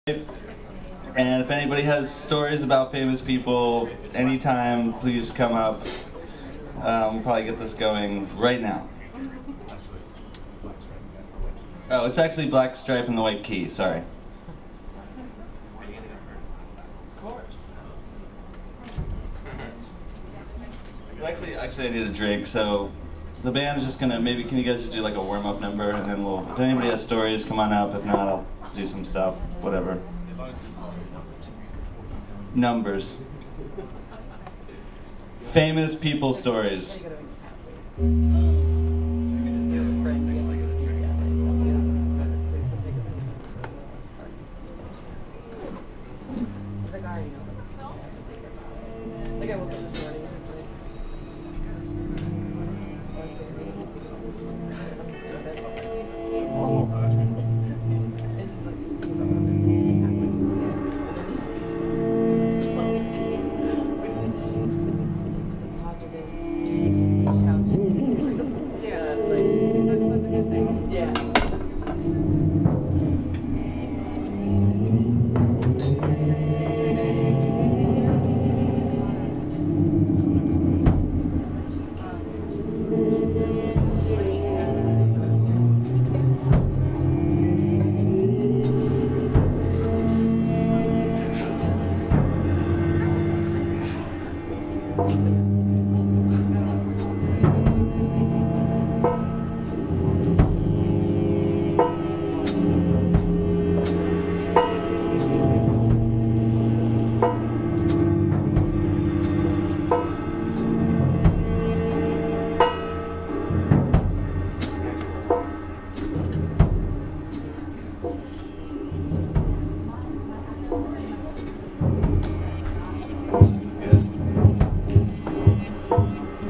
And if anybody has stories about famous people, anytime, please come up. We'll probably get this going right now. Oh, it's actually Black Stripe and the White Key, sorry. Of course. Actually, I need a drink, so the band's just gonna, maybe can you guys just do like a warm-up number, and then we'll, if anybody has stories, come on up. If not, I'll do some stuff, whatever. Numbers. Famous people stories.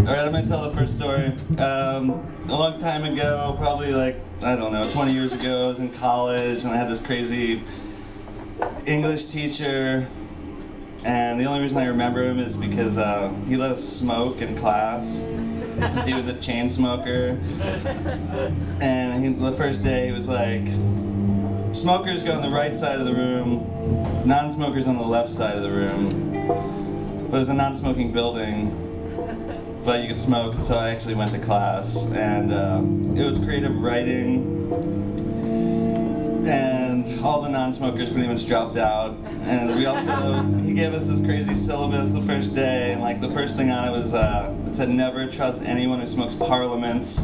Alright, I'm going to tell the first story. A long time ago, probably like, I don't know, 20 years ago, I was in college and I had this crazy English teacher, and the only reason I remember him is because he let us smoke in class, because he was a chain smoker. And the first day he was like, smokers go on the right side of the room, non-smokers on the left side of the room. But it was a non-smoking building, but you could smoke, and so I actually went to class, and it was creative writing, and all the non-smokers pretty much dropped out, and we also, he gave us this crazy syllabus the first day, and like the first thing on it was, it said never trust anyone who smokes parliaments,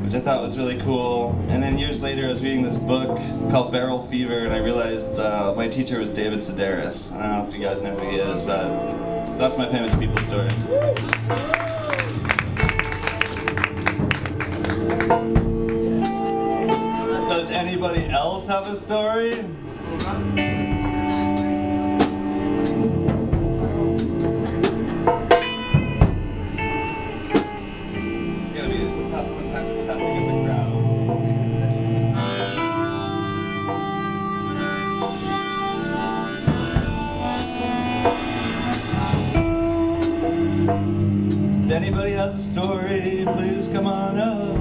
which I thought was really cool. And then years later I was reading this book called Barrel Fever, and I realized my teacher was David Sedaris. I don't know if you guys know who he is, but that's my famous people story. Does anybody else have a story? Sometimes it's tough to get the crowd. If anybody has a story, please come on up.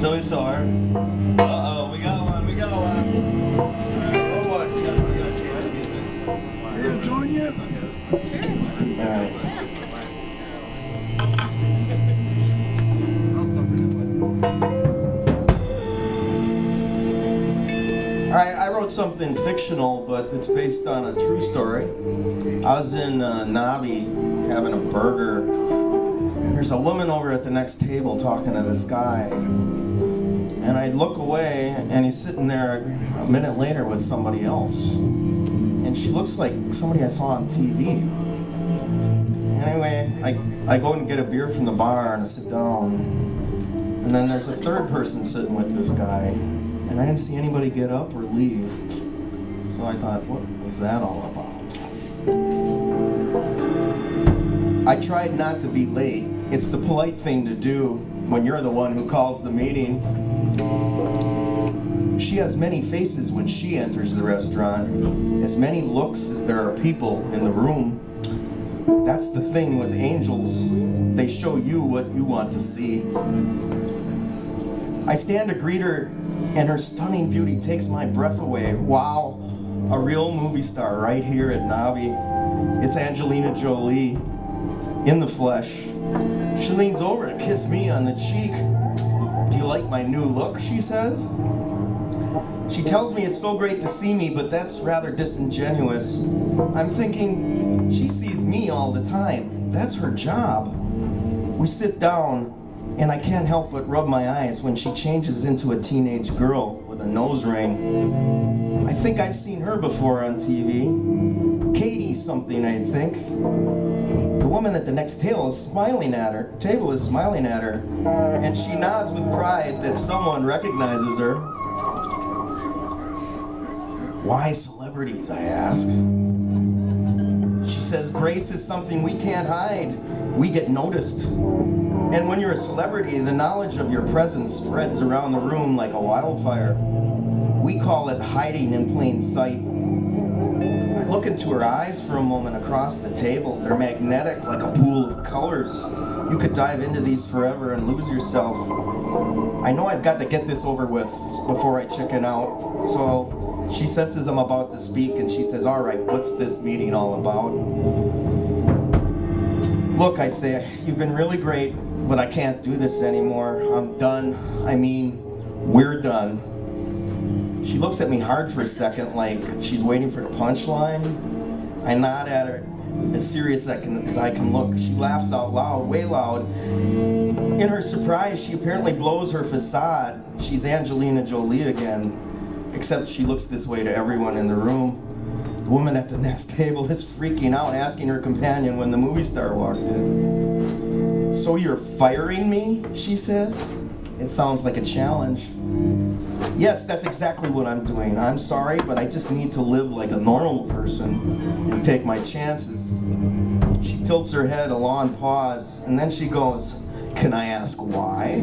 Joe'sCellar. Uh-oh, we got one. Are you enjoying it? Sure. All right. Alright, I wrote something fictional, but it's based on a true story. I was in Nobby having a burger, and there's a woman over at the next table talking to this guy. And I look away, and he's sitting there a minute later with somebody else. And she looks like somebody I saw on TV. Anyway, I go and get a beer from the bar and I sit down. And then there's a third person sitting with this guy. And I didn't see anybody get up or leave. So I thought, what was that all about? I tried not to be late. It's the polite thing to do when you're the one who calls the meeting. She has many faces when she enters the restaurant, as many looks as there are people in the room. That's the thing with angels. They show you what you want to see. I stand to greet her and her stunning beauty takes my breath away. Wow, a real movie star right here at Nobby. It's Angelina Jolie, in the flesh. She leans over to kiss me on the cheek. "Do you like my new look?" she says. She tells me it's so great to see me, but that's rather disingenuous. I'm thinking, she sees me all the time. That's her job. We sit down, and I can't help but rub my eyes when she changes into a teenage girl with a nose ring. I think I've seen her before on TV. Katie something, I think. The woman at the next table is smiling at her, and she nods with pride that someone recognizes her. "Why celebrities?" I ask. She says, "Grace is something we can't hide. We get noticed. And when you're a celebrity, the knowledge of your presence spreads around the room like a wildfire. We call it hiding in plain sight." I look into her eyes for a moment across the table. They're magnetic like a pool of colors. You could dive into these forever and lose yourself. I know I've got to get this over with before I chicken out. So she senses I'm about to speak and she says, "All right, what's this meeting all about?" "Look," I say, "you've been really great, but I can't do this anymore. I'm done. I mean, we're done." She looks at me hard for a second, like she's waiting for the punchline. I nod at her, as serious as I can look. She laughs out loud, way loud. In her surprise, she apparently blows her facade. She's Angelina Jolie again, except she looks this way to everyone in the room. The woman at the next table is freaking out, asking her companion when the movie star walked in. "So you're firing me?" she says. It sounds like a challenge. "Yes, that's exactly what I'm doing. I'm sorry, but I just need to live like a normal person and take my chances." She tilts her head a long pause, and then she goes, "Can I ask why?"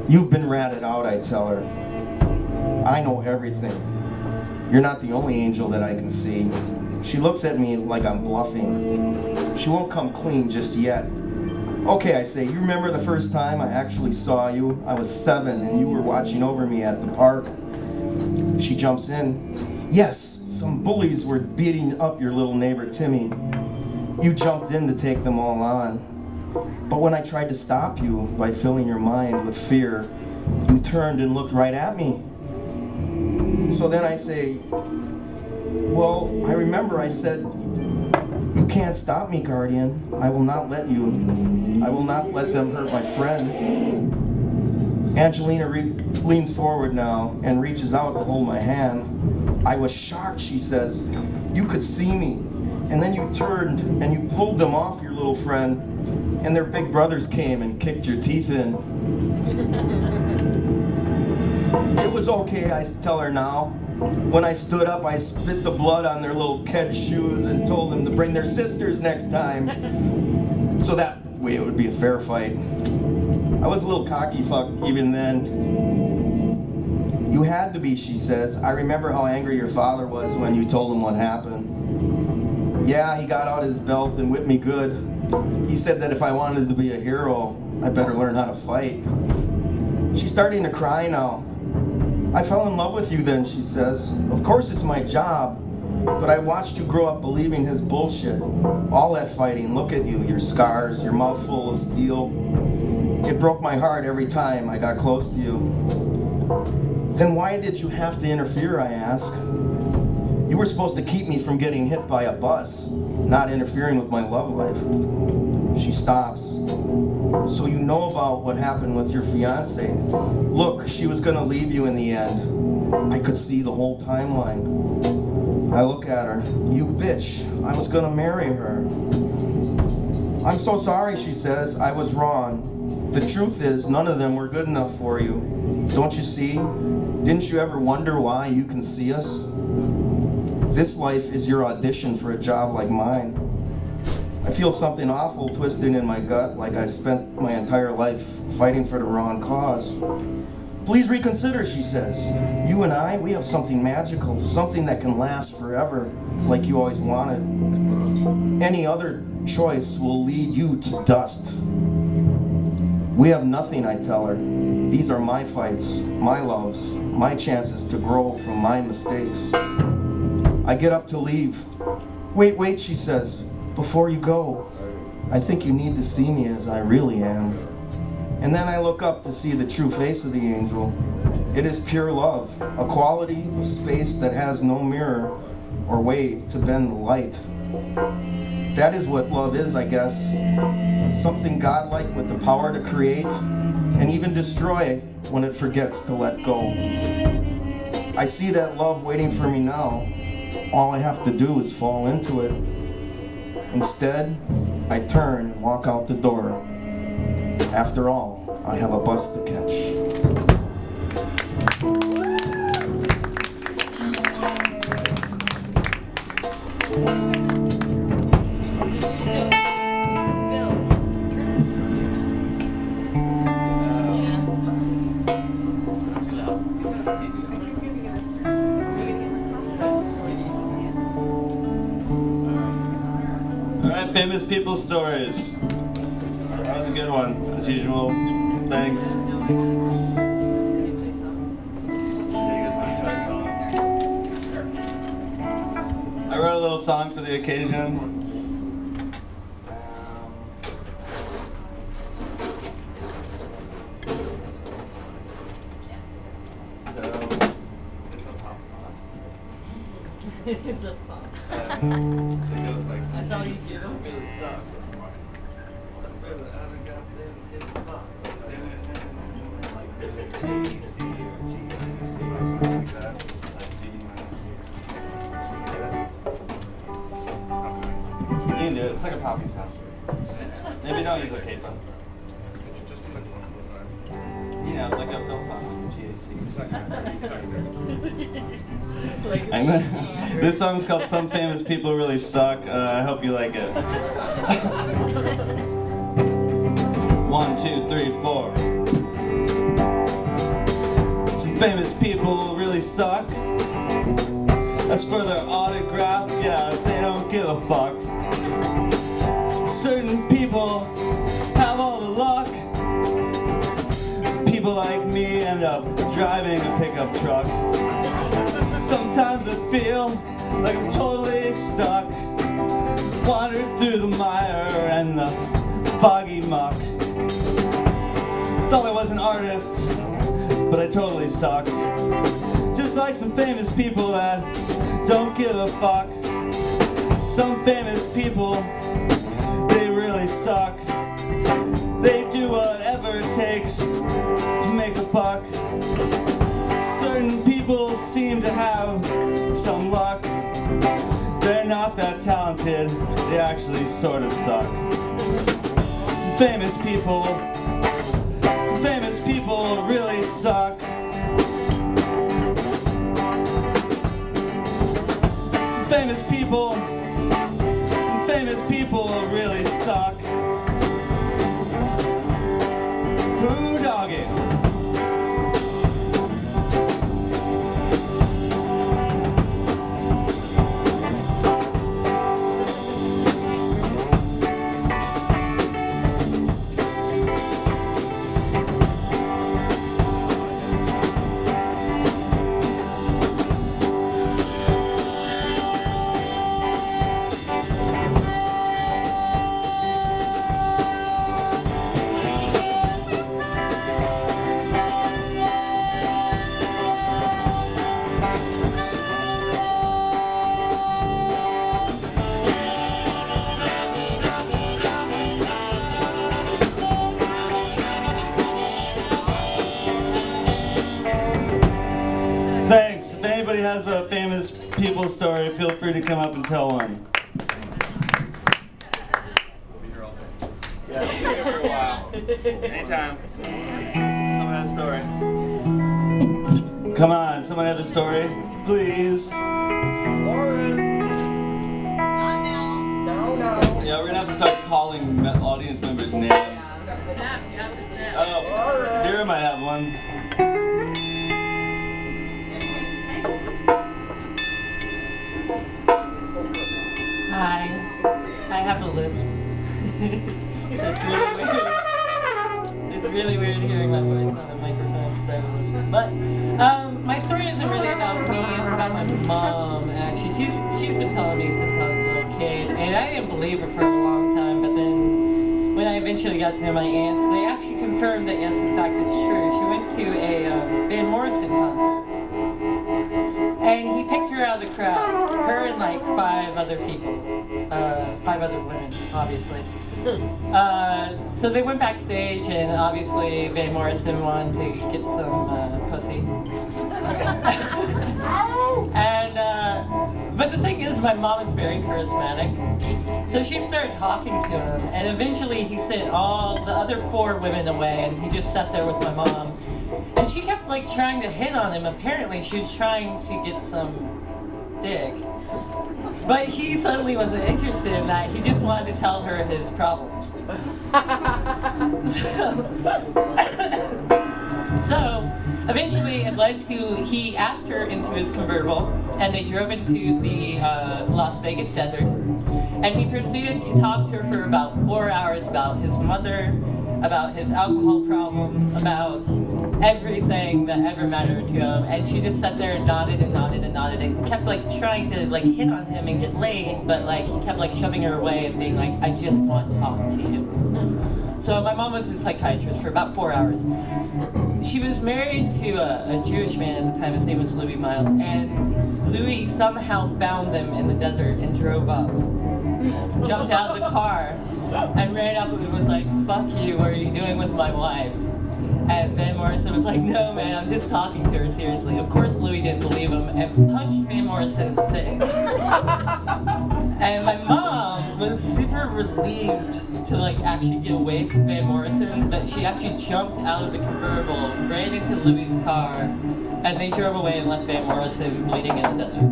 "You've been ratted out," I tell her. "I know everything. You're not the only angel that I can see." She looks at me like I'm bluffing. She won't come clean just yet. "Okay," I say, "you remember the first time I actually saw you? I was 7 and you were watching over me at the park." She jumps in. "Yes, some bullies were beating up your little neighbor Timmy. You jumped in to take them all on. But when I tried to stop you by filling your mind with fear, you turned and looked right at me." So then I say, "Well, I remember I said, 'You can't stop me, guardian. I will not let you. I will not let them hurt my friend.'" Angelina leans forward now and reaches out to hold my hand. "I was shocked," she says. "You could see me. And then you turned and you pulled them off your little friend. And their big brothers came and kicked your teeth in." It was okay, I tell her now. When I stood up, I spit the blood on their little kid shoes and told them to bring their sisters next time. So that way it would be a fair fight. I was a little cocky fuck even then. "You had to be," she says. "I remember how angry your father was when you told him what happened. Yeah, he got out his belt and whipped me good. He said that if I wanted to be a hero, I better learn how to fight." She's starting to cry now. "I fell in love with you then," she says. "Of course it's my job, but I watched you grow up believing his bullshit. All that fighting, look at you, your scars, your mouth full of steel. It broke my heart every time I got close to you." "Then why did you have to interfere?" I ask. "You were supposed to keep me from getting hit by a bus, not interfering with my love life." She stops. "So you know about what happened with your fiance? Look, she was gonna leave you in the end. I could see the whole timeline." I look at her. "You bitch, I was gonna marry her." "I'm so sorry," she says. "I was wrong. The truth is, none of them were good enough for you. Don't you see? Didn't you ever wonder why you can see us? This life is your audition for a job like mine." I feel something awful twisting in my gut, like I spent my entire life fighting for the wrong cause. "Please reconsider," she says. "You and I, we have something magical, something that can last forever, like you always wanted. Any other choice will lead you to dust." "We have nothing," I tell her. These are my fights, my loves, my chances to grow from my mistakes. I get up to leave. Wait, she says, before you go, I think you need to see me as I really am. And then I look up to see the true face of the angel. It is pure love, a quality of space that has no mirror or way to bend the light. That is what love is, I guess. Something godlike with the power to create and even destroy when it forgets to let go. I see that love waiting for me now. All I have to do is fall into it. Instead, I turn and walk out the door. After all, I have a bus to catch. Alright, famous people stories. That was a good one, as usual. Thanks. I wrote a little song for the occasion. It's a pop. That's all you do. You can do it. It's like a poppy sound. Maybe don't use a capo. You know, it's like a Phil song with GAC. I know. This song's called Some Famous People Really Suck. I hope you like it. 1, 2, 3, 4. Some famous people really suck. As for their autograph, yeah, they don't give a fuck. Certain people have all the luck. People like me end up driving a pickup truck. Sometimes I feel like I'm totally stuck. Wandered through the mire and the foggy muck. Thought I was an artist, but I totally suck. Just like some famous people that don't give a fuck. Some famous people, they really suck. They do whatever it takes to make a buck. Certain people seem to have some luck. They're not that talented, they actually sort of suck. Some famous people really suck. Some famous people really suck. Who dog it? Thanks. If anybody has a famous people story, feel free to come up and tell one. Yeah, we'll be here for a while. Anytime. Someone has a story. Come on, someone have a story, please. Lauren! Not now. No. Yeah, we're gonna have to start calling audience members names. Snap, you have to snap. Oh, Vera might have one. Hi. I have a lisp. It's really weird. It's really weird hearing my voice on a microphone because I haven't listened. But my story isn't really about me, it's about my mom, actually. She's been telling me since I was a little kid, and I didn't believe her for a long time, but then when I eventually got to know my aunts, they actually confirmed that yes, in fact, it's true. She went to a Van Morrison concert, and he picked her out of the crowd, her and like 5 other people, 5 other women, obviously. So they went backstage, and obviously Van Morrison wanted to get some pussy. And but the thing is, my mom is very charismatic, so she started talking to him, and eventually he sent all the other 4 women away, and he just sat there with my mom. And she kept like trying to hit on him. Apparently, she was trying to get some dick. But he suddenly wasn't interested in that. He just wanted to tell her his problems. So eventually it led to, he asked her into his convertible, and they drove into the Las Vegas desert. And he proceeded to talk to her for about 4 hours about his mother, about his alcohol problems, about everything that ever mattered to him, and she just sat there and nodded and nodded and nodded and kept like trying to like hit on him and get laid, but like he kept like shoving her away and being like, I just want to talk to you. So my mom was a psychiatrist for about 4 hours. She was married to a Jewish man at the time. His name was Louis Miles, and Louis somehow found them in the desert and drove up, jumped out of the car, and ran up and was like, fuck you, what are you doing with my wife? And Van Morrison was like, no man, I'm just talking to her seriously. Of course Louis didn't believe him and punched Van Morrison in the face. And my mom was super relieved to like actually get away from Van Morrison, that she actually jumped out of the convertible, ran into Louis' car, and they drove away and left Van Morrison bleeding in the desert.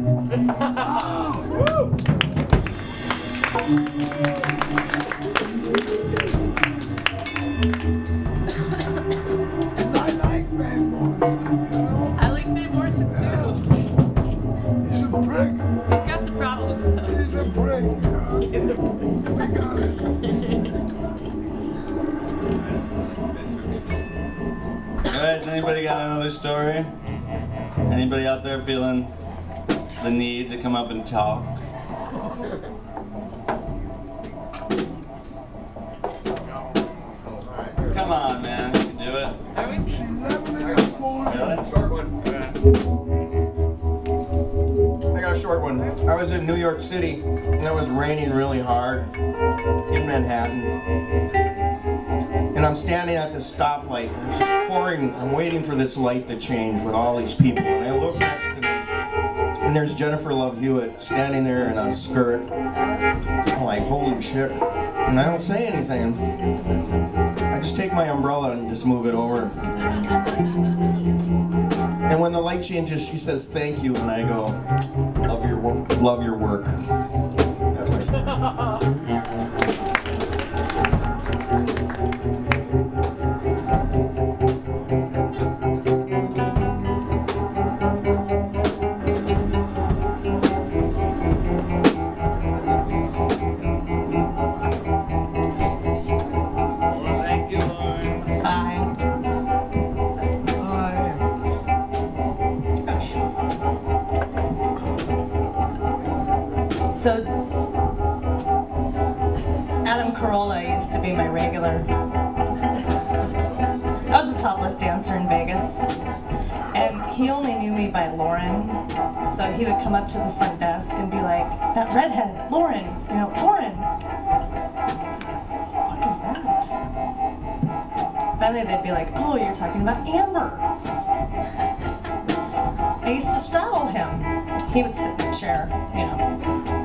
I like Van Morrison too. He's a prick. He's got some problems though. He's a prick. He's a We got it. Alright, anybody got another story? Anybody out there feeling the need to come up and talk? Come on, man, you can do it. Are we? 11 in the morning. Really? Short one. I got a short one. I was in New York City, and it was raining really hard in Manhattan. And I'm standing at this stoplight, and it's just pouring. I'm waiting for this light to change with all these people. And I look next to me, and there's Jennifer Love Hewitt standing there in a skirt. I'm like, holy shit. And I don't say anything. I just take my umbrella and just move it over. And when the light changes, she says thank you, and I go, love your work. Love your work. That's my story. Thank you, Lauren. Hi. Hi. So, Adam Carolla used to be my regular. I was a topless dancer in Vegas, and he only knew me by Lauren. So he would come up to the front desk and be like, "That redhead, Lauren, you know, Lauren." What the fuck is that? Finally, they'd be like, "Oh, you're talking about Amber." I used to straddle him. He would sit in a chair, you know.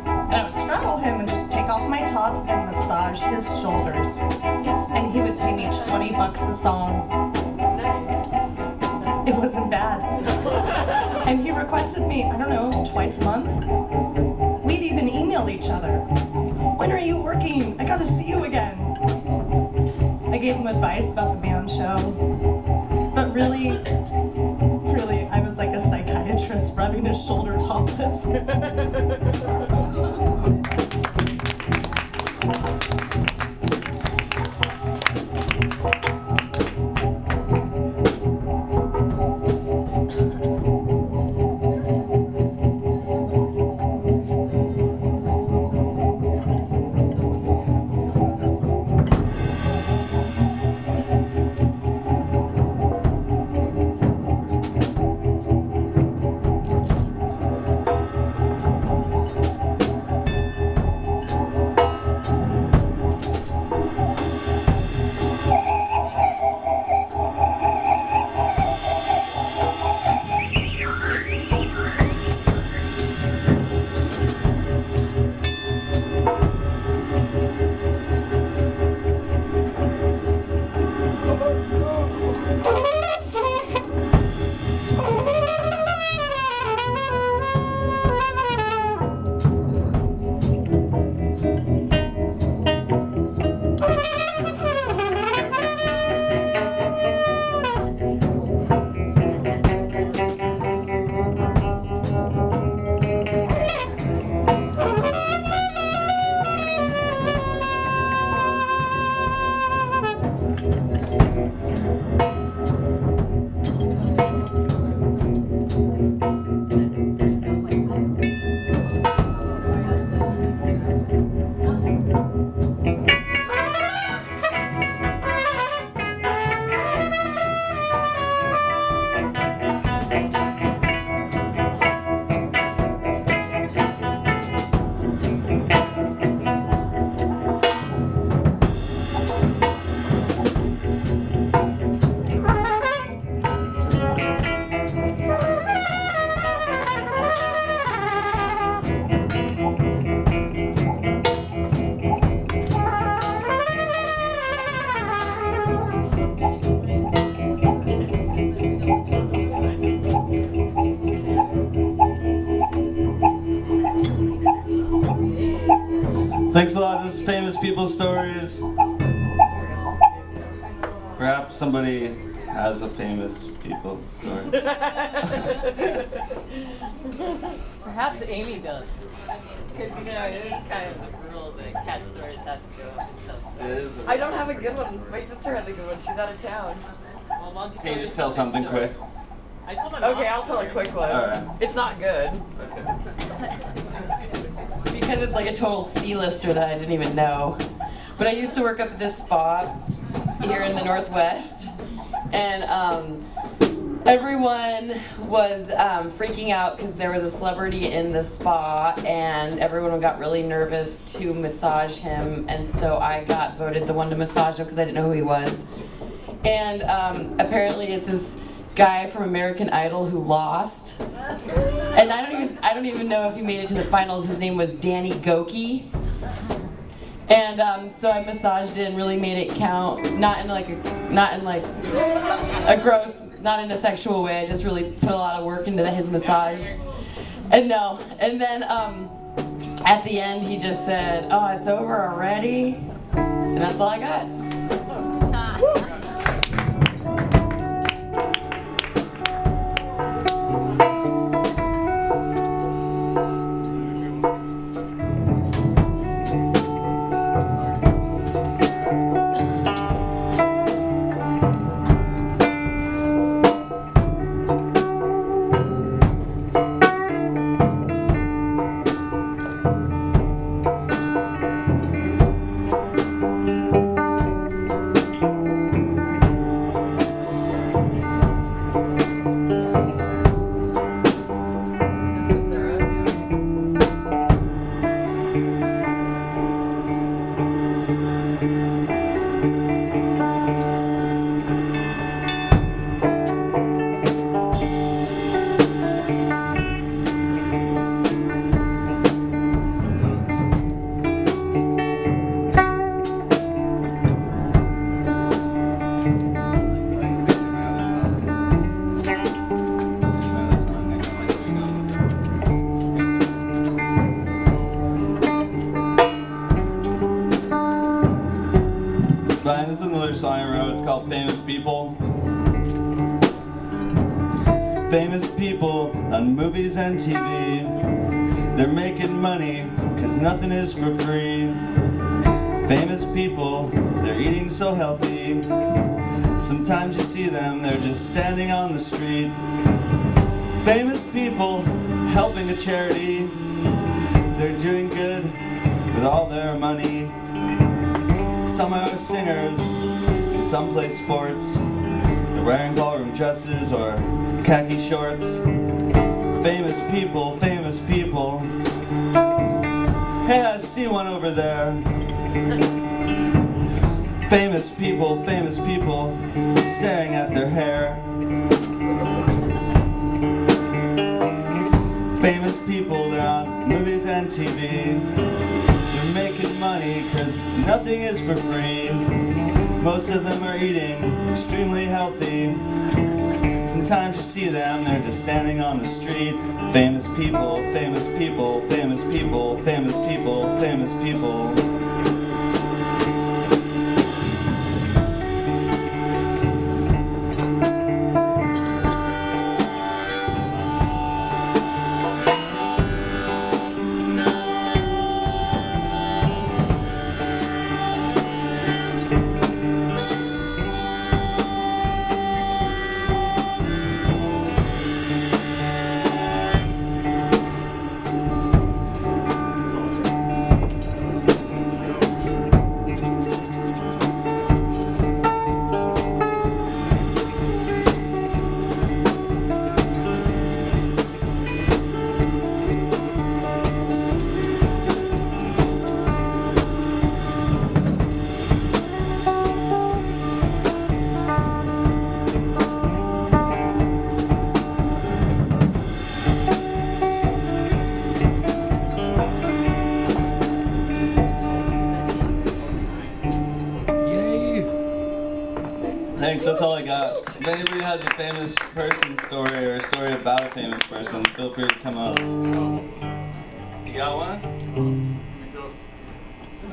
And I would straddle him and just take off my top and massage his shoulders. And he would pay me $20 a song. It wasn't bad. And he requested me, I don't know, twice a month. We'd even emailed each other. "When are you working? I gotta see you again." I gave him advice about the band show. But really, I was like a psychiatrist rubbing his shoulder topless. Thanks a lot. This is Famous People Stories. Perhaps somebody has a famous people story. Perhaps Amy does. Because, you know, it is kind of the rule that cat stories have to go. It is a- I don't have a good one. My sister has a good one. She's out of town. Well, why don't Can you tell just us tell something story? quick? I told my mom. Okay, I'll tell a quick one. All right. It's not good. Okay. Because it's like a total C-lister that I didn't even know. But I used to work up at this spa here in the Northwest. And everyone was freaking out because there was a celebrity in the spa and everyone got really nervous to massage him. And so I got voted the one to massage him because I didn't know who he was. And apparently it's this guy from American Idol who lost. And I don't even know if he made it to the finals. His name was Gokey. And so I massaged it and really made it count, not in a gross, not in a sexual way. I just really put a lot of work into his massage. And then at the end he just said, "Oh, it's over already," and that's all I got. This is another song I wrote. It's called Famous People. Famous people on movies and TV, they're making money cause nothing is for free. Famous people, they're eating so healthy. Sometimes you see them, they're just standing on the street. Famous people helping a charity, they're doing good with all their money. Some are singers, some play sports. They're wearing ballroom dresses or khaki shorts. Famous people, famous people. Hey, I see one over there. Famous people, staring at their hair. Famous people, they're on movies and TV. They're making money cause nothing is for free. Most of them are eating extremely healthy. Sometimes you see them, they're just standing on the street. Famous people, famous people, famous people, famous people, famous people. Thanks, that's all I got. If anybody has a famous person story or a story about a famous person, feel free to come up. You got one?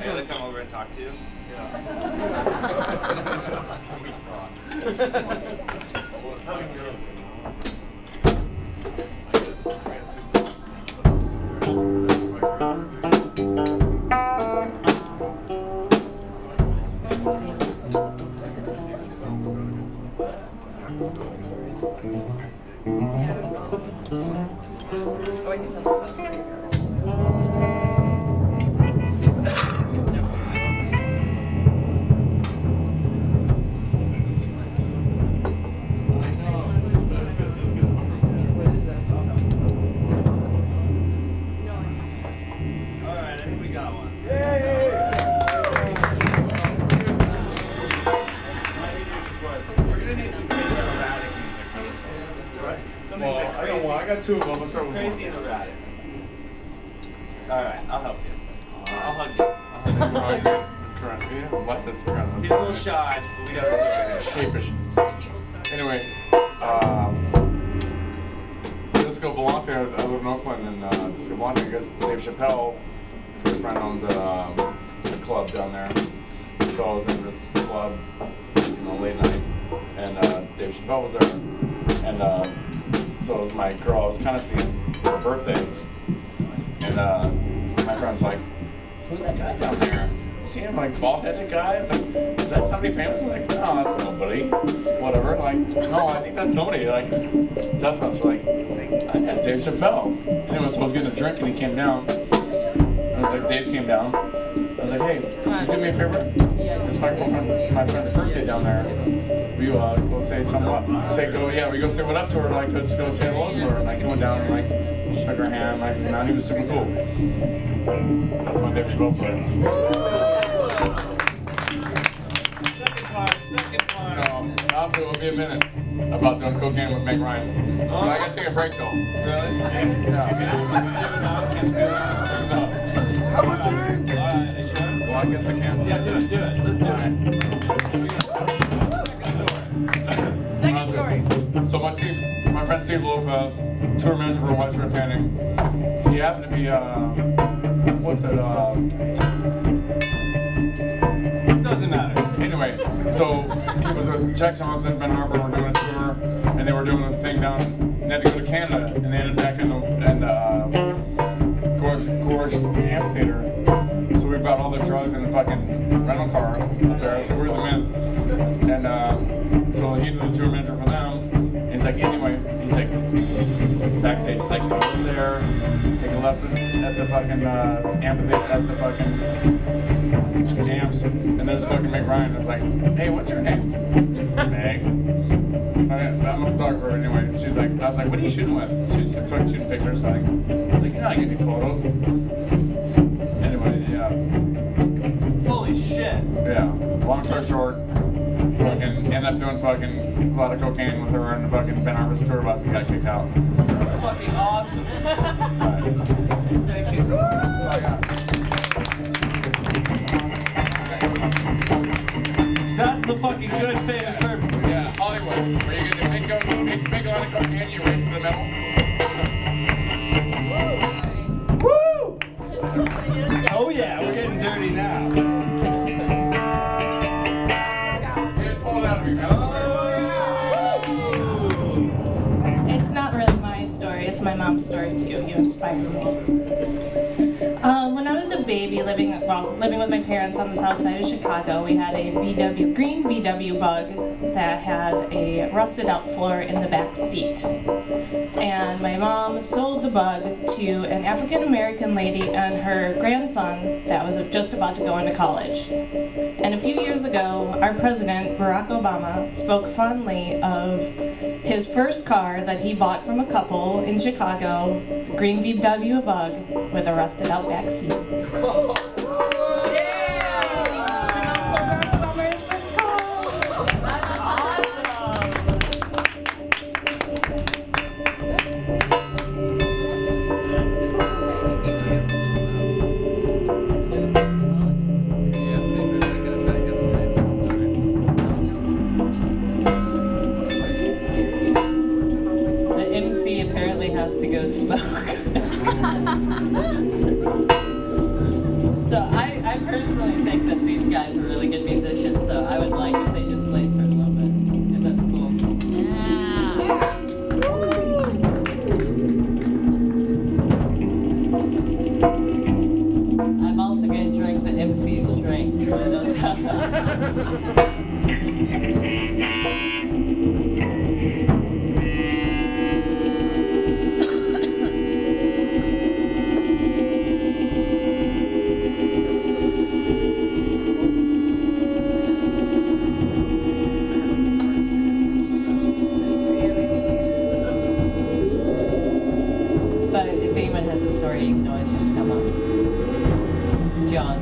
I gotta come over and talk to you. Alright, I think we got one. We're gonna need some crazy and erratic music for this one. Right? Something like crazy. I got two of them. Let's start with Crazy and erratic. Alright, I'll help you. I'll hug you. He's He's a little shy, but we gotta stick with him. sheepish. Anyway, Disco Volante, I live in Oakland, and Disco Volante, I guess Dave Chappelle, his friend owns a club down there. So I was in this club, late night, and Dave Chappelle was there. And so it was my girl I was kind of seeing for her birthday. And my friend's like, who's that guy down there? You see him, like, bald-headed guy? It's like, is that somebody famous? I'm like, no, that's nobody. Whatever. Like, no, I think that's somebody. Like, testing us. Like, that's Dave Chappelle. Anyway, so I was getting a drink, and he came down. I was like, Dave came down. I was like, hey, you do me a favor? It's my girlfriend, my friend's birthday down there. We go say we go say what up to her. Like, let's go say hello to her. And like, he went down and like shook her hand. Like, and he was super cool. That's my Dave Chappelle story. Second part. No, I'll tell you, it'll be a minute about doing cocaine with Meg Ryan. But I gotta take a break though. Really? Yeah. No. Have a drink. Alright, are you sure? Well, I guess I can. Yeah, do it. Let's do it. Second story. So my friend Steve Lopez, tour manager for Widespread Painting, he happened to be, Doesn't matter. Anyway, so he was Jack Johnson, Ben Harper were doing a tour, and they were doing a thing down, and they had to go to Canada, and they ended back in the Gorge Amphitheater. So we brought all the drugs in the fucking rental car up there, so we were the men. And so he was the tour manager for them. He's like, anyway, he's like, backstage, he's like, go over there, take a left at the fucking amphitheater, at the fucking amps, and there's fucking Meg Ryan. I was like, hey, what's your name? Meg. I'm a photographer anyway. She's like, I was like, what are you shooting with? She's fucking shooting pictures. So I was like, I get me photos. Anyway, yeah. Holy shit. Yeah. Long story short, fucking ended up doing fucking a lot of cocaine with her and fucking Ben Harper's tour bus and got kicked out. That's fucking awesome. Right. Thank you so much. That's all I got. That's the fucking good famous bird. Yeah, Hollywood, where you get the big line of cocaine, you race to the middle. Woo! Oh yeah, we're getting dirty now. Get pulled out of me, man. It's not really my story, it's my mom's story too. You inspired me. When I was a baby living with my parents on the south side of Chicago, we had a green VW bug that had a rusted out floor in the back seat. And my mom sold the bug to an African American lady and her grandson that was just about to go into college. And a few years ago, our president, Barack Obama, spoke fondly of his first car that he bought from a couple in Chicago, the green VW bug with a rusted out back seat. My mom sold Barack Obama his first car. That's awesome. The MC apparently has to go smoke. So I'm personally think that these guys are really good musicians, so I would like if they just played for a little bit, if that's cool. I'm also going to drink the MC's drink, so don't tell them. But if anyone has a story, you can always just come up. John.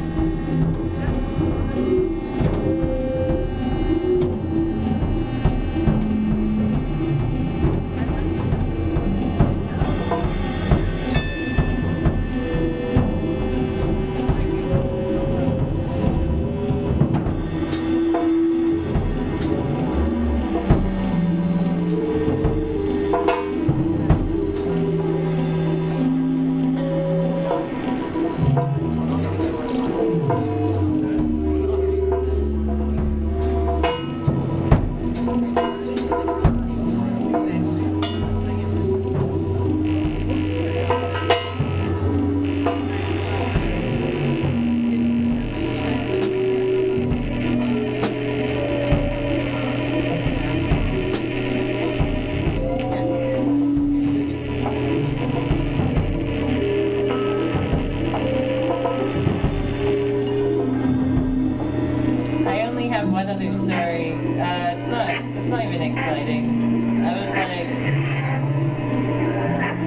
One other story. It's not even exciting. I was like,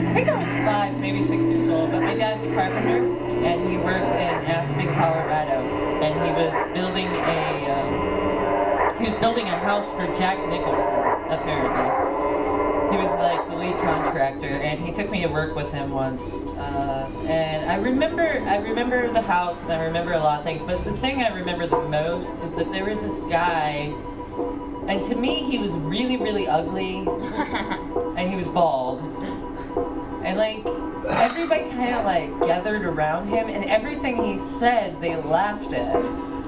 I think I was 5, maybe 6 years old, but my dad's a carpenter, and he worked in Aspen, Colorado, and he was building a house for Jack Nicholson, apparently. He was like the lead contractor, and he took me to work with him once. And I remember the house, and I remember a lot of things. But the thing I remember the most is that there was this guy, and to me he was really, really ugly, and he was bald. And like everybody kind of like gathered around him, and everything he said they laughed at.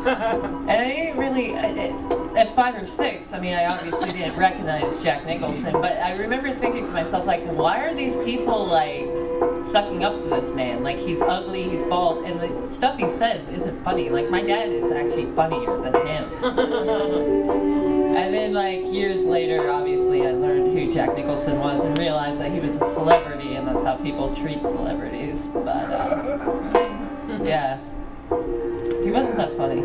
And I didn't really, at 5 or 6, I mean, I obviously didn't recognize Jack Nicholson, but I remember thinking to myself, like, why are these people, like, sucking up to this man? Like, he's ugly, he's bald, and the stuff he says isn't funny. Like, my dad is actually funnier than him. And then, like, years later, obviously, I learned who Jack Nicholson was and realized that he was a celebrity, and that's how people treat celebrities. But, yeah. He wasn't that funny.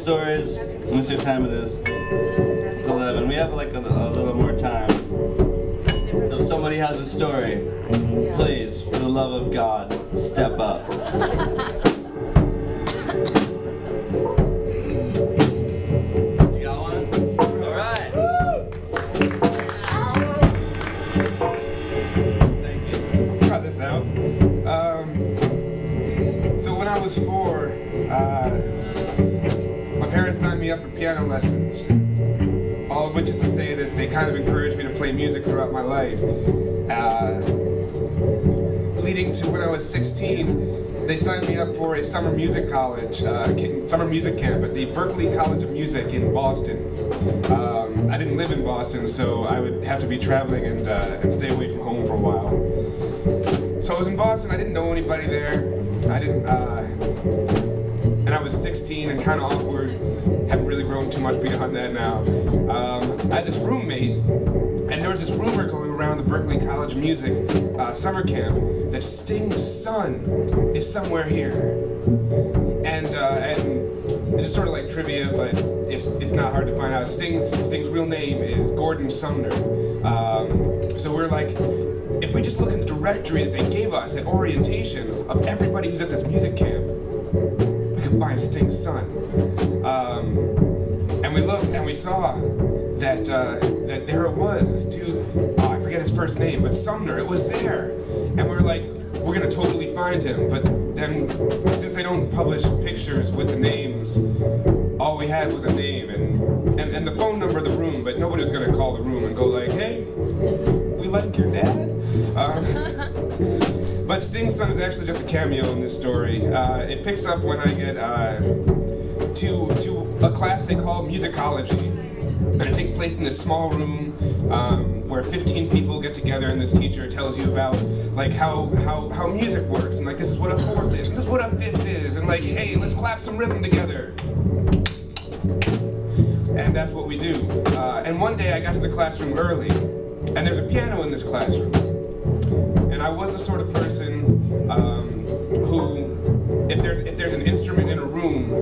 stories. Let's see what time it is. It's 11. We have like a little more time. So if somebody has a story, please, for the love of God, step up. You got one? All right. Thank you. Try this out. So when I was 4, my parents signed me up for piano lessons. All of which is to say that they kind of encouraged me to play music throughout my life. Leading to when I was 16, they signed me up for a summer music college, summer music camp at the Berklee College of Music in Boston. I didn't live in Boston, so I would have to be traveling and stay away from home for a while. So I was in Boston. I didn't know anybody there. And I was 16 and kind of awkward. Haven't really grown too much beyond that now. I had this roommate, and there was this rumor going around the Berklee College of Music summer camp that Sting's son is somewhere here. And it's just sort of like trivia, but it's not hard to find out. Sting's real name is Gordon Sumner. So we're like, if we just look at the directory that they gave us at orientation of everybody who's at this music camp, we can find Sting's son. And we looked and we saw that there it was, this dude, I forget his first name, but Sumner, it was there. And we were like, we're gonna totally find him. But then, since they don't publish pictures with the names, all we had was a name and the phone number of the room, but nobody was gonna call the room and go like, hey, we like your dad? But Sting's son is actually just a cameo in this story. It picks up when I get to a class they call musicology, and it takes place in this small room where 15 people get together, and this teacher tells you about like how music works, and like this is what a fourth is, and this is what a fifth is, and like, hey, let's clap some rhythm together. And that's what we do. And one day I got to the classroom early, and there's a piano in this classroom. And I was the sort of person who, if there's an instrument in a room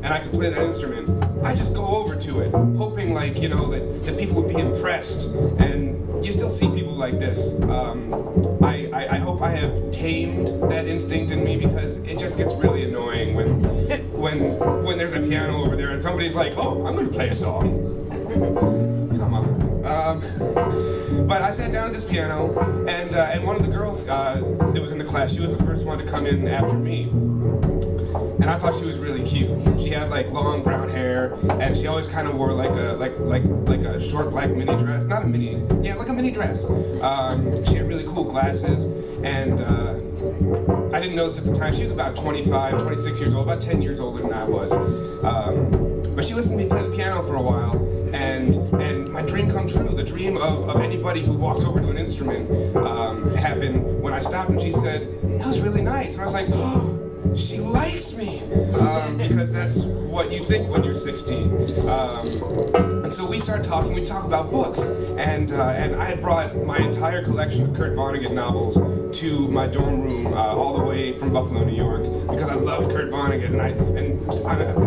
and I could play that instrument, I just go over to it, hoping like, you know, that people would be impressed. And you still see people like this. I hope I have tamed that instinct in me, because it just gets really annoying when there's a piano over there and somebody's like, oh, I'm gonna play a song. Come on. But I sat down at this piano, and one of the girls that was in the class, she was the first one to come in after me. And I thought she was really cute. She had like long brown hair, and she always kind of wore like a short black mini dress. Not a mini, yeah, like a mini dress. She had really cool glasses, and I didn't notice at the time. She was about 25, 26 years old, about 10 years older than I was. But she listened to me play the piano for a while, and my dream come true. The dream of anybody who walks over to an instrument happened when I stopped and she said, that was really nice. And I was like, oh, she likes me, because that's what you think when you're 16. And so we started talking. We talk about books, and I had brought my entire collection of Kurt Vonnegut novels to my dorm room all the way from Buffalo, New York, because I loved Kurt Vonnegut. And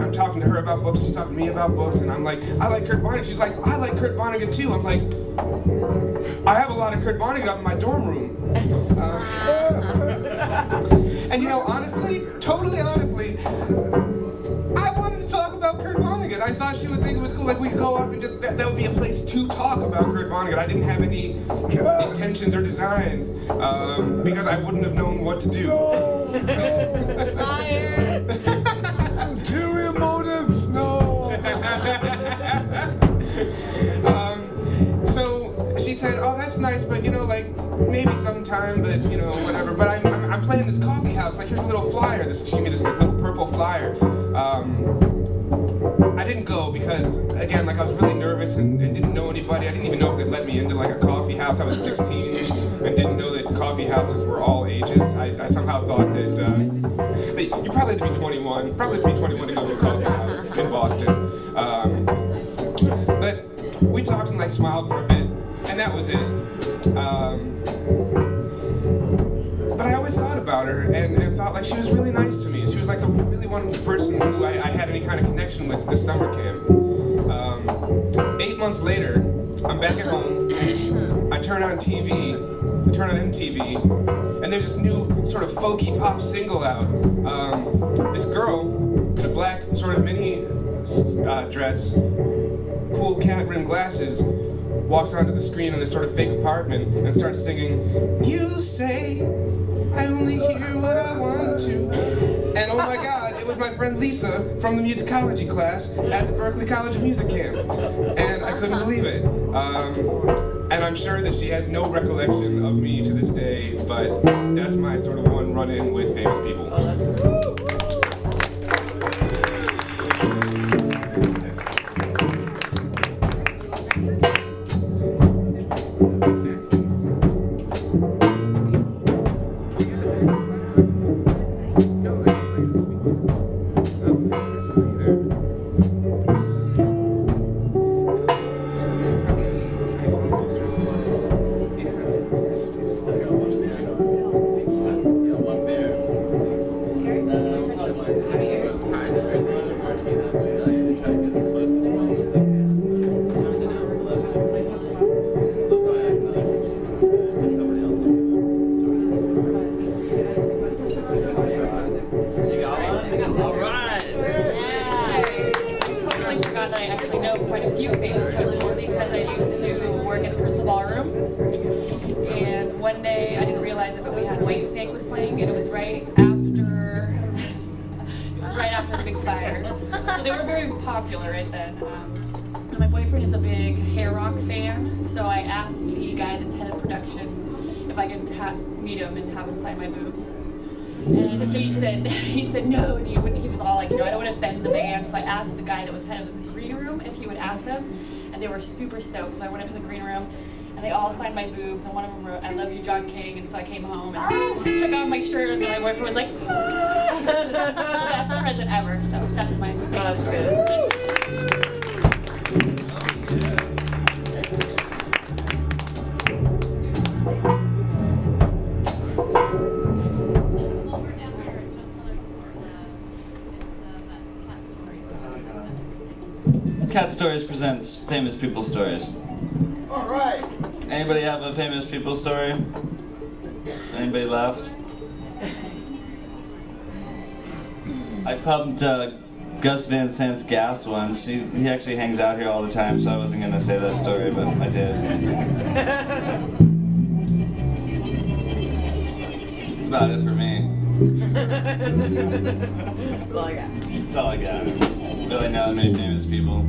I'm talking to her about books. She's talking to me about books, and I'm like, I like Kurt Vonnegut. She's like, I like Kurt Vonnegut too. I'm like, I have a lot of Kurt Vonnegut up in my dorm room. And you know, honestly, totally honestly, I wanted to talk about Kurt Vonnegut. I thought she would think it was cool, like we could go up and just, that would be a place to talk about Kurt Vonnegut. I didn't have any intentions or designs, because I wouldn't have known what to do. Liar! Ulterior motives, no. So she said, oh, that's nice, but you know, like, maybe sometime, but you know, whatever. But I'm playing this coffee house. Like, here's a little flyer. She gave me this like, little purple flyer. I didn't go because, again, like I was really nervous and didn't know anybody. I didn't even know if they'd let me into like a coffee house. I was 16 and didn't know that coffee houses were all ages. I somehow thought that you probably had to be 21. Probably had to be 21 to go to a coffee house in Boston. But we talked and like smiled for a bit, and that was it. But I always thought about about her and felt like she was really nice to me. She was like the really one person who I had any kind of connection with this summer camp. 8 months later, I'm back at home. I turn on MTV, and there's this new sort of folky pop single out. This girl in a black sort of mini dress, cool cat-rimmed glasses, walks onto the screen in this sort of fake apartment and starts singing, "You say I only hear what I want to." And oh my God, it was my friend Lisa from the musicology class at the Berklee College of Music camp. And I couldn't believe it. And I'm sure that she has no recollection of me to this day, but that's my sort of one run-in with famous people. Popular right then. My boyfriend is a big hair rock fan, so I asked the guy that's head of production if I could meet him and have him sign my boobs. And he said no, and he was all like, I don't want to offend the band, so I asked the guy that was head of the green room if he would ask them, and they were super stoked. So I went up to the green room, and they all signed my boobs, and one of them wrote, "I love you, John King." And so I came home and took off my shirt, and my boyfriend was like, "Ah!" Best present ever. So that's my. That's good. Cat Stories presents Famous People Stories. All right. Anybody have a famous people story? Anybody left? I pumped Gus Van Sant's gas once. He actually hangs out here all the time, so I wasn't going to say that story, but I did. That's about it for me. That's all I got. That's all I got. Really know many famous people.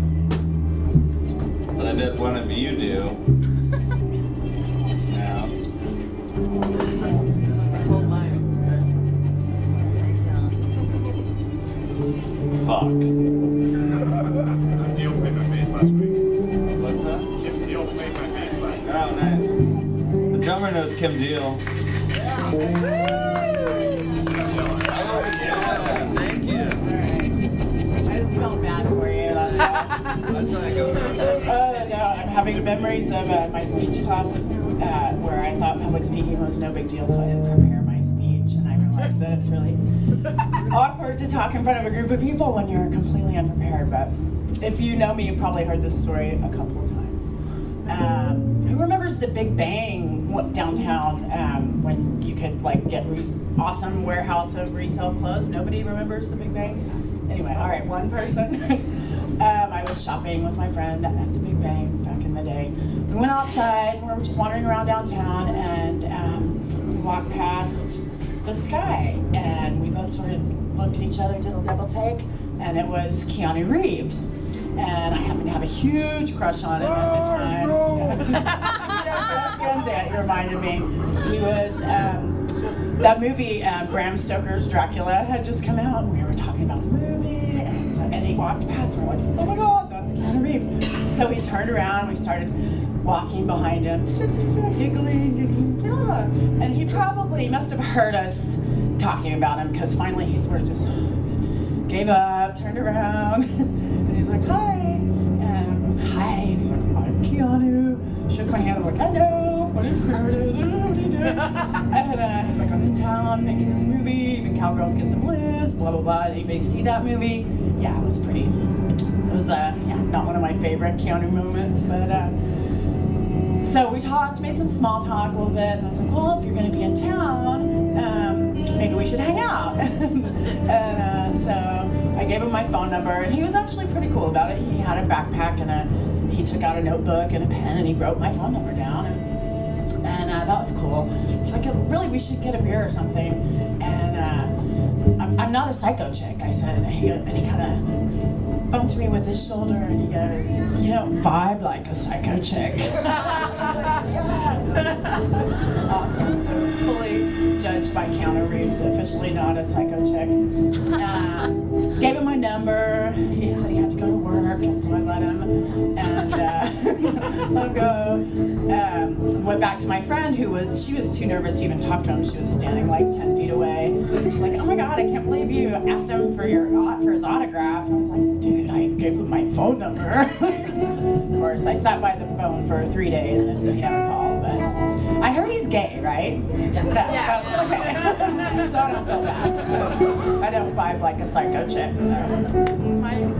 But I bet one of you do. Now. I told mine. Fuck. Neil played my bass last week. What's that? Neil played my bass last week. Oh, nice. The drummer knows Kim Deal. Thank you. I just felt bad for you, that's all. That's how I go. No, I'm having memories of my speech class where I thought public speaking was no big deal, so I didn't prepare my speech, and I realized that it's really awkward to talk in front of a group of people when you're completely unprepared. But if you know me, you've probably heard this story a couple of times. Who remembers the Big Bang downtown when you could like get awesome warehouse of resale clothes? Nobody remembers the Big Bang? Anyway, all right, one person. I was shopping with my friend at the Big Bang back in the day. We went outside, we were just wandering around downtown, and we walked past the sky, and we both sort of looked at each other, did a double take, and it was Keanu Reeves. And I happened to have a huge crush on him at the time. It reminded me. He was, that movie, Bram Stoker's Dracula had just come out, and we were talking about the movie, and he walked past, and we're like, oh my God, that's Keanu Reeves. So we turned around, we started walking behind him, giggling, yeah. And he probably must have heard us talking about him, because finally he sort of just gave up, turned around, and he's like, hi, and hi, and he's like, I'm Keanu, shook my hand, I'm like, I know, my name's Meredith. And he's like, I'm in town making this movie, even Cowgirls Get the Blues, blah, blah, blah. Anybody see that movie? Yeah, it was pretty. It was, not one of my favorite Keanu moments, but, so we talked, made some small talk a little bit, and I was like, well, if you're going to be in town, maybe we should hang out. And so I gave him my phone number, and he was actually pretty cool about it. He had a backpack, and he took out a notebook and a pen, and he wrote my phone number down, and that was cool. It's like, really, we should get a beer or something. And I'm not a psycho chick, I said, and he kind of bumped me with his shoulder, and he goes, you don't vibe like a psycho chick. Awesome. So fully judged by Keanu Reeves, officially not a psycho chick. Gave him my number. He said he had to go to work, and so I let him, and let him go. Went back to my friend, she was too nervous to even talk to him. She was standing like 10 feet away. She's like, oh my God, I can't believe you asked him for his autograph. And I was like, dude, I gave him my phone number. Of course, I sat by the phone for 3 days and he never called, but I heard he's gay, right? That's okay. So I don't feel bad. I don't vibe like a psycho chick, so it's fine.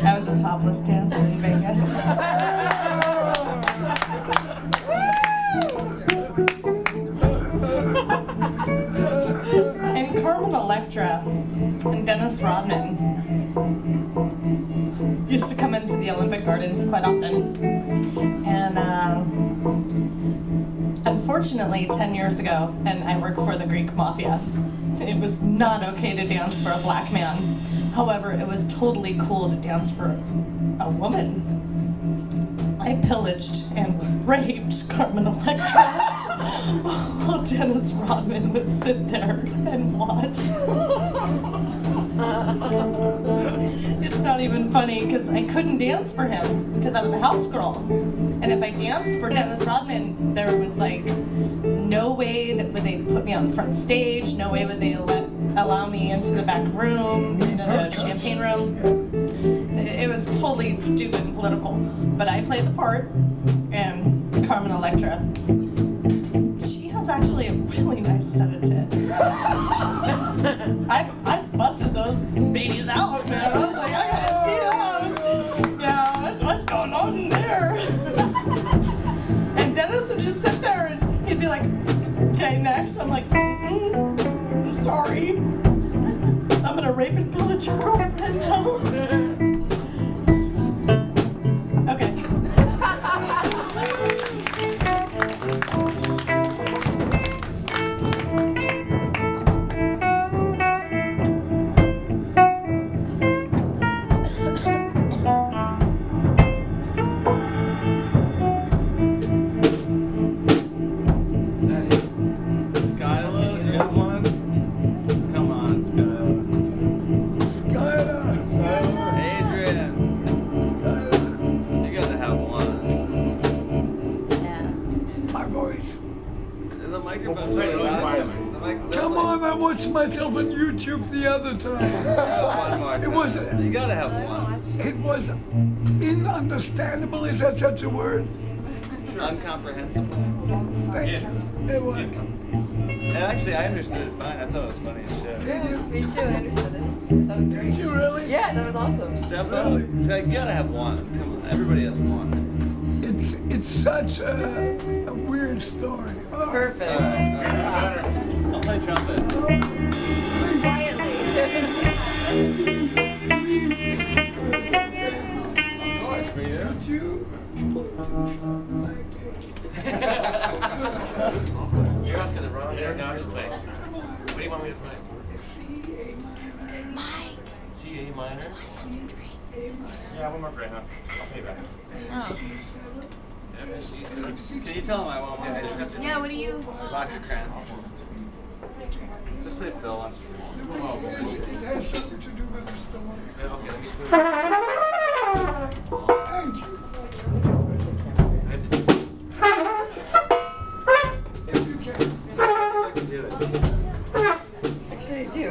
I was a topless dancer in Vegas. And Carmen Electra and Dennis Rodman used to come into the Olympic Gardens quite often. And unfortunately, 10 years ago, and I work for the Greek Mafia, it was not okay to dance for a black man. However, it was totally cool to dance for a woman. I pillaged and raped Carmen Electra while Dennis Rodman would sit there and watch. It's not even funny because I couldn't dance for him because I was a house girl. And if I danced for Dennis Rodman, there was like no way that would they put me on front stage, no way would they allow me into the back room, into the champagne room. It was totally stupid and political, but I played the part, and Carmen Electra, she has actually a really nice set of tits. I busted those babies out, man. I was like, I gotta see those. Yeah, what's going on in there? And Dennis would just sit there and he'd be like, okay, next. I'm like, I'm sorry. I'm gonna rape and pillage your girlfriend now. Okay. myself on YouTube the other time. One more time. It was. You gotta have one. It was inunderstandable. Is that such a word? Uncomprehensible. Thank you. It was. And actually, I understood it fine. I thought it was funny as shit. Yeah, me too. I understood it. That was great. Did you really? Yeah, that was awesome. Step up. Like, you gotta have one. Come on, everybody has one. It's such a weird story. Oh. Perfect. I'll play trumpet. Quietly. Of course, for you. Could you? You're asking the wrong guy. No, I'm just playing. What do you want me to play? C A minor. Yeah, one more grade, huh? I'll pay back. Oh. Can you tell him I want one? Yeah, what do you? Vodka cran. Just say Phil wants. It has something to do with the story. Yeah, okay, let me switch. Thank you. I have to If you can. Do it. Actually, I do.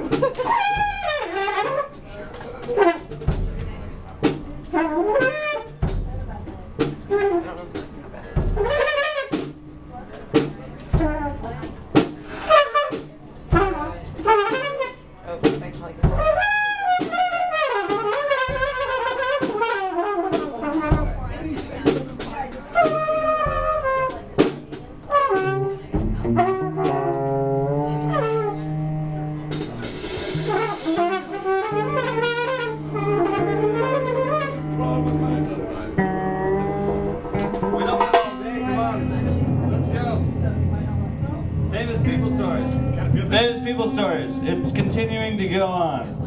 Famous people stories. It's continuing to go on.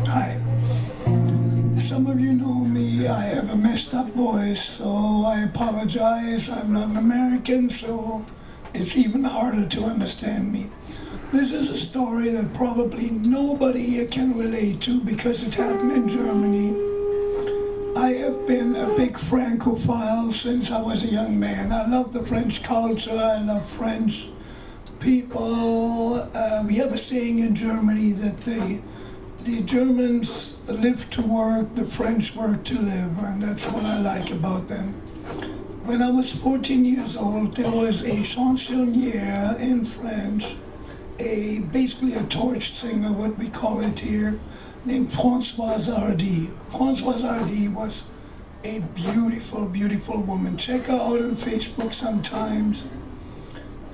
Hi. Some of you know me. I have a messed up voice, so I apologize. I'm not an American, so it's even harder to understand me. This is a story that probably nobody here can relate to because it happened in Germany. I have been a big Francophile since I was a young man. I love the French culture, I love French people. We have a saying in Germany that the Germans live to work, the French work to live, and that's what I like about them. When I was 14 years old, there was a chansonnière in French, basically a torch singer, what we call it here, named Françoise Hardy. Françoise Hardy was a beautiful, beautiful woman. Check her out on Facebook sometimes.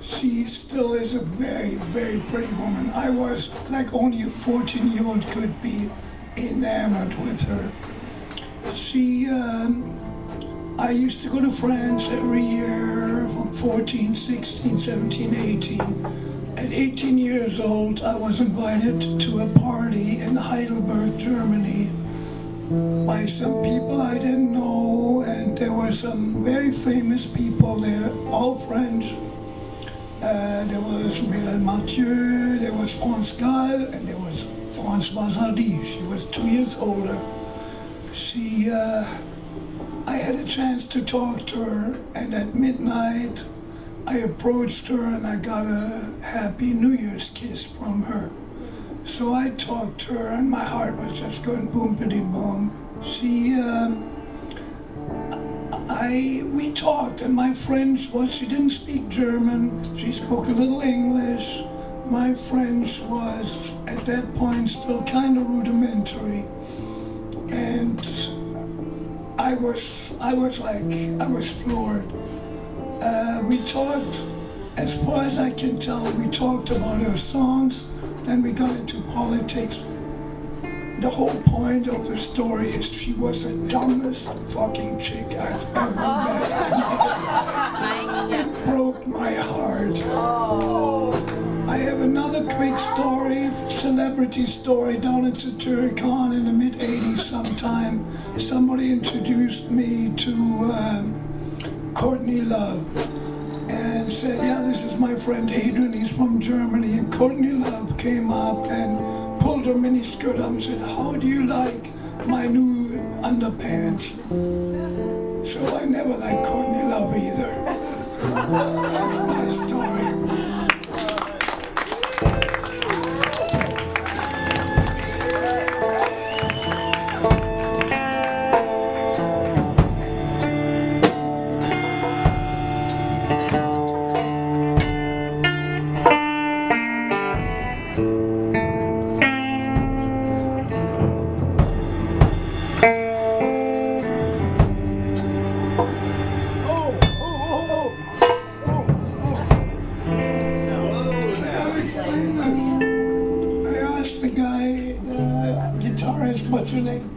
She still is a very, very pretty woman. I was, like only a 14-year-old could be, enamored with her. I used to go to France every year from 14, 16, 17, 18. At 18 years old, I was invited to a party in Heidelberg, Germany, by some people I didn't know, and there were some very famous people there, all French. There was Mireille Mathieu, there was France Gall, and there was Françoise Hardy. She was 2 years older. I had a chance to talk to her, and at midnight, I approached her and I got a Happy New Year's kiss from her. So I talked to her and my heart was just going boom-pity-boom. We talked, and my French was, she didn't speak German, she spoke a little English. My French was, at that point, still kind of rudimentary. And I was floored. We talked, as far as I can tell, we talked about her songs, then we got into politics. The whole point of the story is she was the dumbest fucking chick I've ever met. It broke my heart. I have another quick story, celebrity story down in Satyricon in the mid-'80s sometime. Somebody introduced me to Courtney Love and said, yeah, this is my friend Adrian, he's from Germany. And Courtney Love came up and pulled her miniskirt up and said, how do you like my new underpants? So I never liked Courtney Love either. That's my story. What's her name?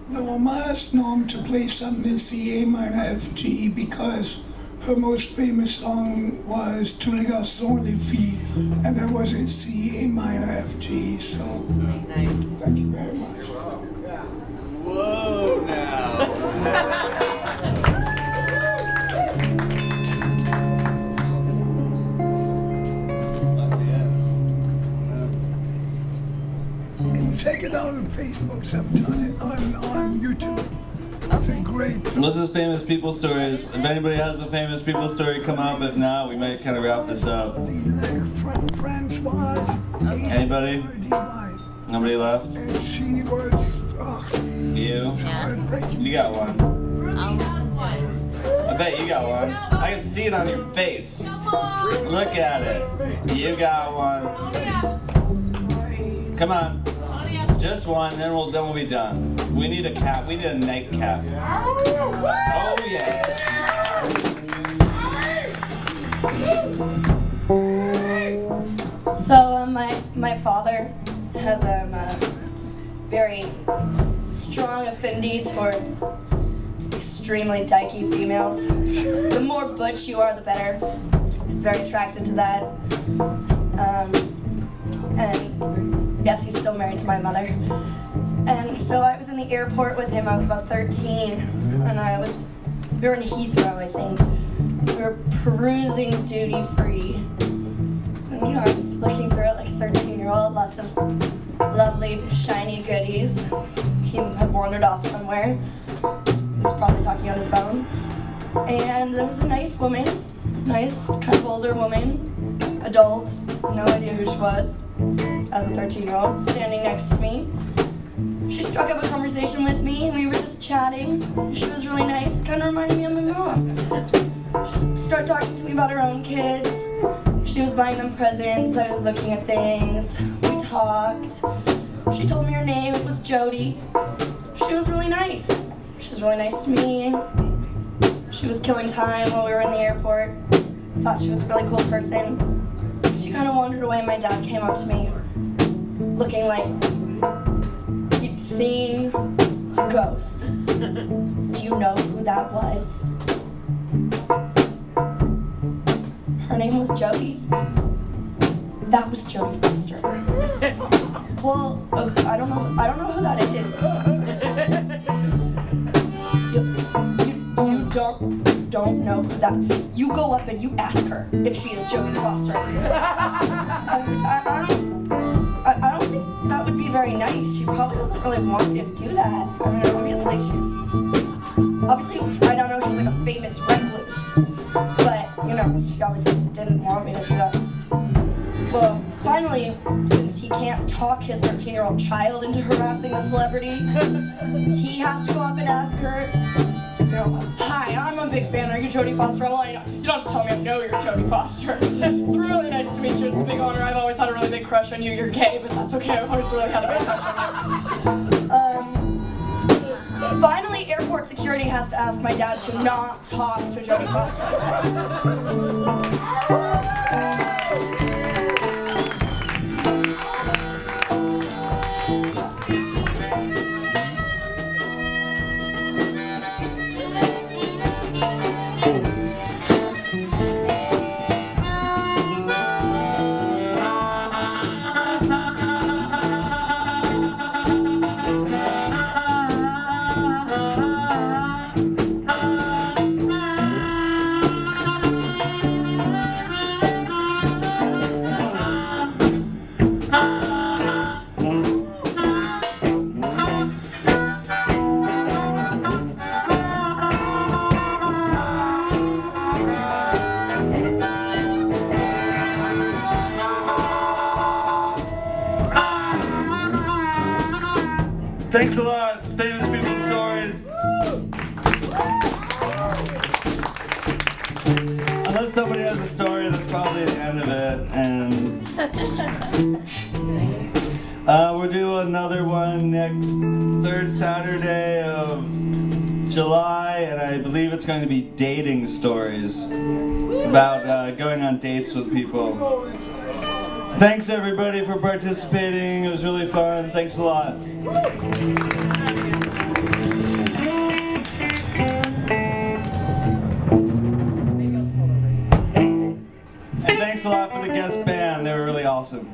Norm. I asked Norm to play something in C, A minor, F, G because her most famous song was Tu les garçons les filles, and that was in C, A minor, F, G. So, nice. Thank you very much. Whoa, now. Check it out on Facebook sometime, on YouTube. It's a great. What's his famous people stories? If anybody has a famous people story, come up. If not, we might kind of wrap this up. Anybody? Nobody left? She was. You? Yeah. You got one. I bet you got one. I can see it on your face. Look at it. You got one. Come on. Just one, then we'll be done. We need a cap. We need a nightcap. Oh yeah. So my father has a very strong affinity towards extremely dykey females. The more butch you are, the better. He's very attracted to that. And yes, he's still married to my mother. And so I was in the airport with him. I was about 13, and we were in Heathrow, I think. We were perusing duty free. And I was looking through it like a 13-year-old, lots of lovely, shiny goodies. He had wandered off somewhere. He's probably talking on his phone. And there was a nice woman, nice, kind of older woman, adult, no idea who she was, as a 13-year-old, standing next to me. She struck up a conversation with me, and we were just chatting. She was really nice, kind of reminded me of my mom. She started talking to me about her own kids. She was buying them presents, I was looking at things. We talked. She told me her name, it was Jody. She was really nice. She was really nice to me. She was killing time while we were in the airport. Thought she was a really cool person. She kind of wandered away. My dad came up to me looking like he'd seen a ghost. Do you know who that was? Her name was Jody. That was Jodie Foster. Well, I don't know who that is. You don't know who that. You go up and you ask her if she is Jodie Foster. I was like, I don't think that would be very nice. She probably doesn't really want me to do that. I mean, obviously I don't know, she's like a famous recluse, but you know, she obviously didn't want me to do that. Well, finally, since he can't talk his 13-year-old child into harassing the celebrity, he has to go up and ask her, you know, hi, I'm a big fan. Are you Jodie Foster? I'm letting you know. You don't have to tell me I know you're Jodie Foster. It's really nice to meet you. It's a big honor. I've always had a really big crush on you. You're gay, but that's okay. I've always really had a big crush on you. Finally, airport security has to ask my dad to not talk to Jodie Foster. Thanks a lot, famous people stories. Unless somebody has a story, that's probably the end of it. And we'll do another one next third Saturday of July, and I believe it's going to be dating stories about going on dates with people. Thanks everybody for participating. It was really fun. Thanks a lot. And thanks a lot for the guest band. They were really awesome.